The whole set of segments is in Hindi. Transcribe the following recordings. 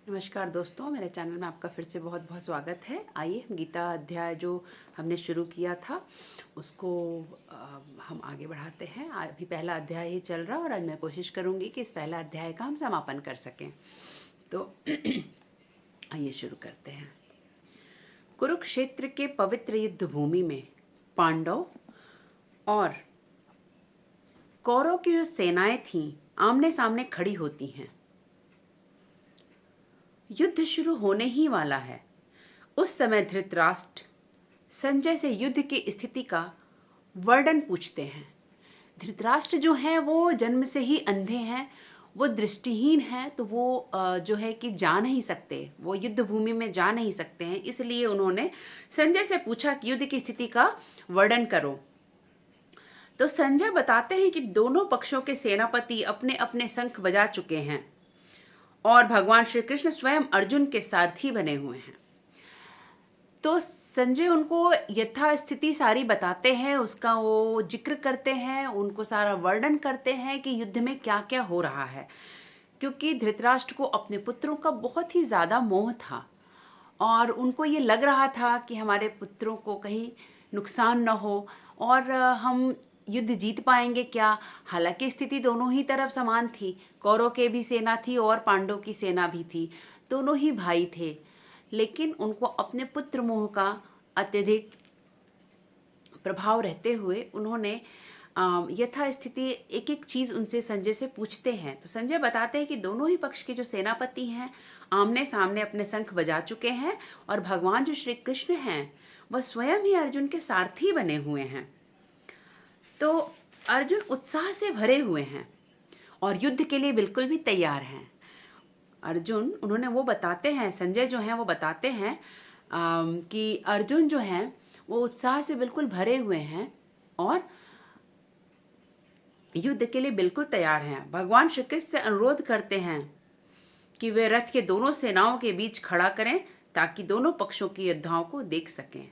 नमस्कार दोस्तों, मेरे चैनल में आपका फिर से बहुत बहुत स्वागत है। आइए हम गीता अध्याय जो हमने शुरू किया था उसको हम आगे बढ़ाते हैं। अभी पहला अध्याय ही चल रहा और आज मैं कोशिश करूँगी कि इस पहला अध्याय का हम समापन कर सकें। तो आइए शुरू करते हैं। कुरुक्षेत्र के पवित्र युद्ध भूमि में पांडव और कौरव की जो सेनाएं थीं आमने सामने खड़ी होती हैं। युद्ध शुरू होने ही वाला है। उस समय धृतराष्ट्र संजय से युद्ध की स्थिति का वर्णन पूछते हैं। धृतराष्ट्र जो हैं वो जन्म से ही अंधे हैं, वो दृष्टिहीन हैं, तो वो जो है कि जा नहीं सकते, वो युद्ध भूमि में जा नहीं सकते हैं। इसलिए उन्होंने संजय से पूछा कि युद्ध की स्थिति का वर्णन करो। तो संजय बताते हैं कि दोनों पक्षों के सेनापति अपने अपने शंख बजा चुके हैं और भगवान श्री कृष्ण स्वयं अर्जुन के सारथी बने हुए हैं। तो संजय उनको यथास्थिति सारी बताते हैं, उसका वो जिक्र करते हैं, उनको सारा वर्णन करते हैं कि युद्ध में क्या क्या हो रहा है। क्योंकि धृतराष्ट्र को अपने पुत्रों का बहुत ही ज़्यादा मोह था और उनको ये लग रहा था कि हमारे पुत्रों को कहीं नुकसान न हो और हम युद्ध जीत पाएंगे क्या। हालांकि स्थिति दोनों ही तरफ समान थी, कौरव के भी सेना थी और पांडव की सेना भी थी, दोनों ही भाई थे। लेकिन उनको अपने पुत्र मोह का अत्यधिक प्रभाव रहते हुए उन्होंने यथास्थिति एक एक चीज़ उनसे संजय से पूछते हैं। तो संजय बताते हैं कि दोनों ही पक्ष के जो सेनापति हैं आमने सामने अपने शंख बजा चुके हैं और भगवान जो श्री कृष्ण हैं वह स्वयं ही अर्जुन के सारथी बने हुए हैं। तो अर्जुन उत्साह से भरे हुए हैं और युद्ध के लिए बिल्कुल भी तैयार हैं। अर्जुन उन्होंने वो बताते हैं, संजय जो हैं वो बताते हैं कि अर्जुन जो हैं वो उत्साह से बिल्कुल भरे हुए हैं और युद्ध के लिए बिल्कुल तैयार हैं। भगवान श्री कृष्ण से अनुरोध करते हैं कि वे रथ के दोनों सेनाओं के बीच खड़ा करें ताकि दोनों पक्षों की योद्धाओं को देख सकें।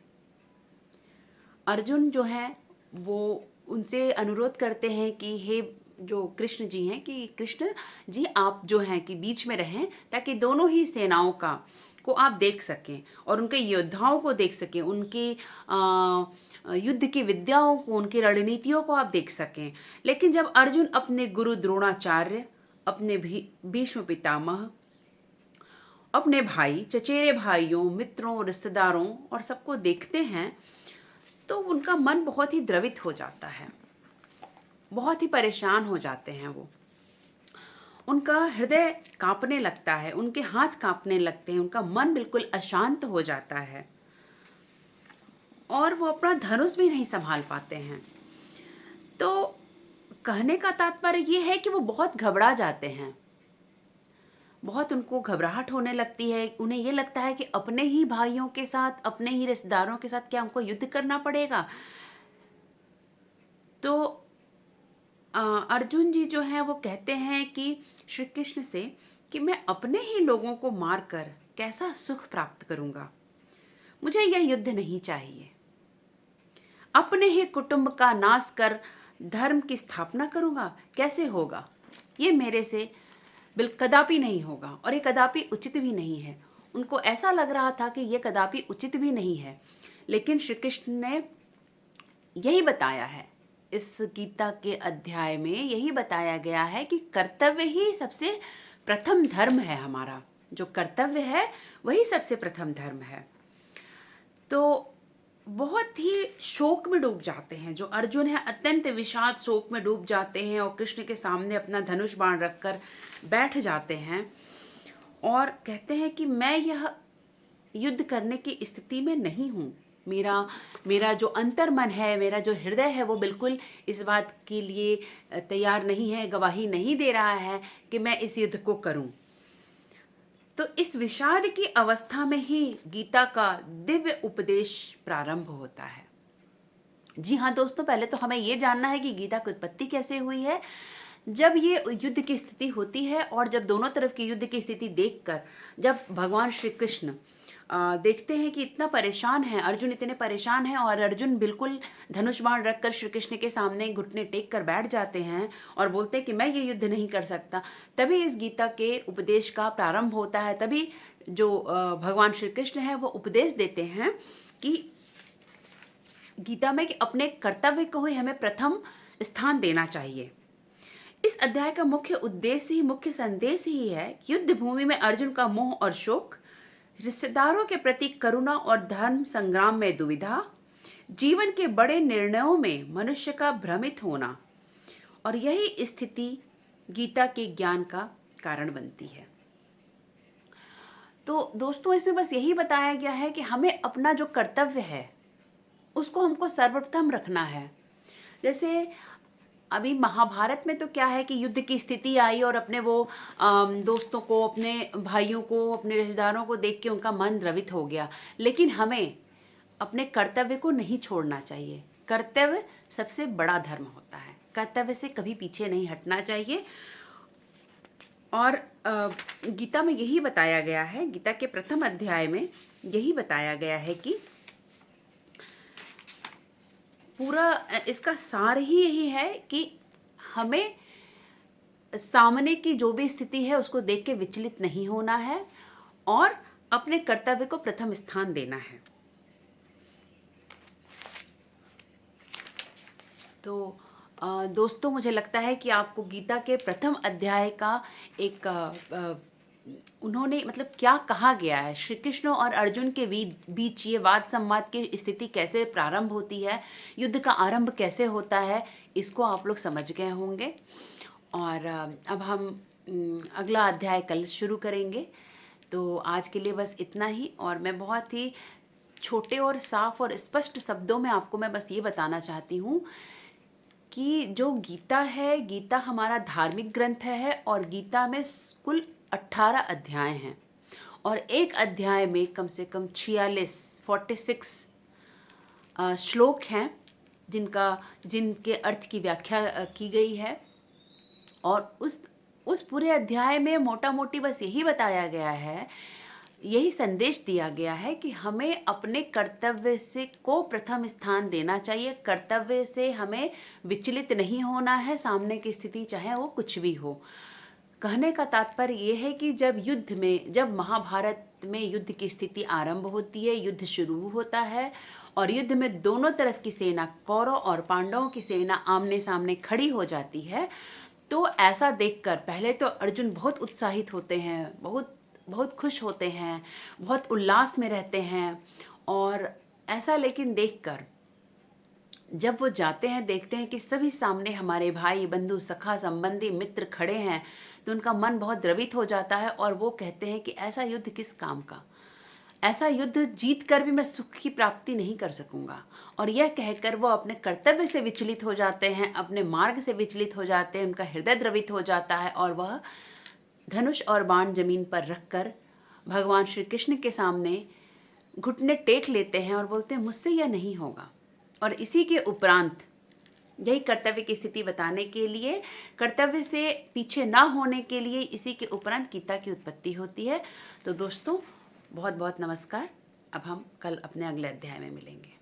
अर्जुन जो है वो उनसे अनुरोध करते हैं कि हे जो कृष्ण जी हैं कि कृष्ण जी आप जो हैं कि बीच में रहें ताकि दोनों ही सेनाओं को आप देख सकें और उनके योद्धाओं को देख सकें, उनकी युद्ध की विद्याओं को, उनकी रणनीतियों को आप देख सकें। लेकिन जब अर्जुन अपने गुरु द्रोणाचार्य, अपने भीष्म पितामह, अपने भाई, चचेरे भाइयों, मित्रों, रिश्तेदारों और सबको देखते हैं तो उनका मन बहुत ही द्रवित हो जाता है, बहुत ही परेशान हो जाते हैं। वो उनका हृदय कांपने लगता है, उनके हाथ कांपने लगते हैं, उनका मन बिल्कुल अशांत हो जाता है और वो अपना धनुष भी नहीं संभाल पाते हैं। तो कहने का तात्पर्य ये है कि वो बहुत घबरा जाते हैं, बहुत उनको घबराहट होने लगती है। उन्हें ये लगता है कि अपने ही भाइयों के साथ, अपने ही रिश्तेदारों के साथ क्या उनको युद्ध करना पड़ेगा। तो अर्जुन जी जो हैं वो कहते हैं कि श्री कृष्ण से कि मैं अपने ही लोगों को मारकर कैसा सुख प्राप्त करूंगा, मुझे यह युद्ध नहीं चाहिए। अपने ही कुटुंब का नाश कर धर्म की स्थापना करूंगा, कैसे होगा? ये मेरे से कदापि नहीं होगा और ये कदापि उचित भी नहीं है। उनको ऐसा लग रहा था कि ये कदापि उचित भी नहीं है, लेकिन श्री कृष्ण ने यही बताया है, इस गीता के अध्याय में यही बताया गया है कि कर्तव्य ही सबसे प्रथम धर्म है। हमारा जो कर्तव्य है वही सबसे प्रथम धर्म है। तो बहुत ही शोक में डूब जाते हैं जो अर्जुन है, अत्यंत विषाद शोक में डूब जाते हैं और कृष्ण के सामने अपना धनुष बाण रखकर बैठ जाते हैं और कहते हैं कि मैं यह युद्ध करने की स्थिति में नहीं हूँ। मेरा जो अंतर्मन है, मेरा जो हृदय है वो बिल्कुल इस बात के लिए तैयार नहीं है, गवाही नहीं दे रहा है कि मैं इस युद्ध को करूं। तो इस विषाद की अवस्था में ही गीता का दिव्य उपदेश प्रारंभ होता है। जी हाँ दोस्तों, पहले तो हमें ये जानना है कि गीता की उत्पत्ति कैसे हुई है। जब ये युद्ध की स्थिति होती है और जब दोनों तरफ की युद्ध की स्थिति देखकर जब भगवान श्री कृष्ण देखते हैं कि इतना परेशान है अर्जुन, इतने परेशान हैं और अर्जुन बिल्कुल धनुष बाण रखकर श्री कृष्ण के सामने घुटने टेक कर बैठ जाते हैं और बोलते हैं कि मैं ये युद्ध नहीं कर सकता। तभी इस गीता के उपदेश का प्रारंभ होता है। तभी जो भगवान श्री कृष्ण है वो उपदेश देते हैं कि गीता में कि अपने कर्तव्य को ही हमें प्रथम स्थान देना चाहिए। इस अध्याय का मुख्य उद्देश्य ही, मुख्य संदेश ही है कि युद्ध भूमि में अर्जुन का मोह और शोक, रिश्तेदारों के प्रति करुणा और धर्म संग्राम में दुविधा, जीवन के बड़े निर्णयों में मनुष्य का भ्रमित होना, और यही स्थिति गीता के ज्ञान का कारण बनती है। तो दोस्तों, इसमें बस यही बताया गया है कि हमें अपना जो कर्तव्य है उसको हमको सर्वप्रथम रखना है। जैसे अभी महाभारत में तो क्या है कि युद्ध की स्थिति आई और अपने वो दोस्तों को, अपने भाइयों को, अपने रिश्तेदारों को देख के उनका मन द्रवित हो गया। लेकिन हमें अपने कर्तव्य को नहीं छोड़ना चाहिए। कर्तव्य सबसे बड़ा धर्म होता है। कर्तव्य से कभी पीछे नहीं हटना चाहिए। और गीता में यही बताया गया है, गीता के प्रथम अध्याय में यही बताया गया है कि पूरा इसका सार ही यही है कि हमें सामने की जो भी स्थिति है उसको देख के विचलित नहीं होना है और अपने कर्तव्य को प्रथम स्थान देना है। तो दोस्तों, मुझे लगता है कि आपको गीता के प्रथम अध्याय का एक उन्होंने मतलब क्या कहा गया है, श्री कृष्ण और अर्जुन के बीच ये वाद संवाद की स्थिति कैसे प्रारंभ होती है, युद्ध का आरंभ कैसे होता है, इसको आप लोग समझ गए होंगे। और अब हम अगला अध्याय कल शुरू करेंगे। तो आज के लिए बस इतना ही। और मैं बहुत ही छोटे और साफ और स्पष्ट शब्दों में आपको मैं बस ये बताना चाहती हूँ कि जो गीता है, गीता हमारा धार्मिक ग्रंथ है और गीता में कुल 18 अध्याय हैं और एक अध्याय में कम से कम 46 श्लोक हैं जिनके अर्थ की व्याख्या की गई है। और उस पूरे अध्याय में मोटा मोटी बस यही बताया गया है, यही संदेश दिया गया है कि हमें अपने कर्तव्य से को प्रथम स्थान देना चाहिए। कर्तव्य से हमें विचलित नहीं होना है, सामने की स्थिति चाहे वो कुछ भी हो। कहने का तात्पर्य ये है कि जब महाभारत में युद्ध की स्थिति आरंभ होती है, युद्ध शुरू होता है और युद्ध में दोनों तरफ की सेना, कौरव और पांडवों की सेना आमने सामने खड़ी हो जाती है, तो ऐसा देखकर पहले तो अर्जुन बहुत उत्साहित होते हैं, बहुत खुश होते हैं, बहुत उल्लास में रहते हैं। और ऐसा लेकिन देखकर जब वो जाते हैं, देखते हैं कि सभी सामने हमारे भाई, बंधु, सखा, संबंधी, मित्र खड़े हैं, तो उनका मन बहुत द्रवित हो जाता है और वो कहते हैं कि ऐसा युद्ध किस काम का, ऐसा युद्ध जीत कर भी मैं सुख की प्राप्ति नहीं कर सकूंगा। और यह कहकर वो अपने कर्तव्य से विचलित हो जाते हैं, अपने मार्ग से विचलित हो जाते हैं, उनका हृदय द्रवित हो जाता है और वह धनुष और बाण जमीन पर रखकर भगवान श्री कृष्ण के सामने घुटने टेक लेते हैं और बोलते हैं मुझसे यह नहीं होगा। और इसी के उपरांत यही कर्तव्य की स्थिति बताने के लिए, कर्तव्य से पीछे ना होने के लिए, इसी के उपरांत गीता की उत्पत्ति होती है। तो दोस्तों, बहुत बहुत नमस्कार। अब हम कल अपने अगले अध्याय में मिलेंगे।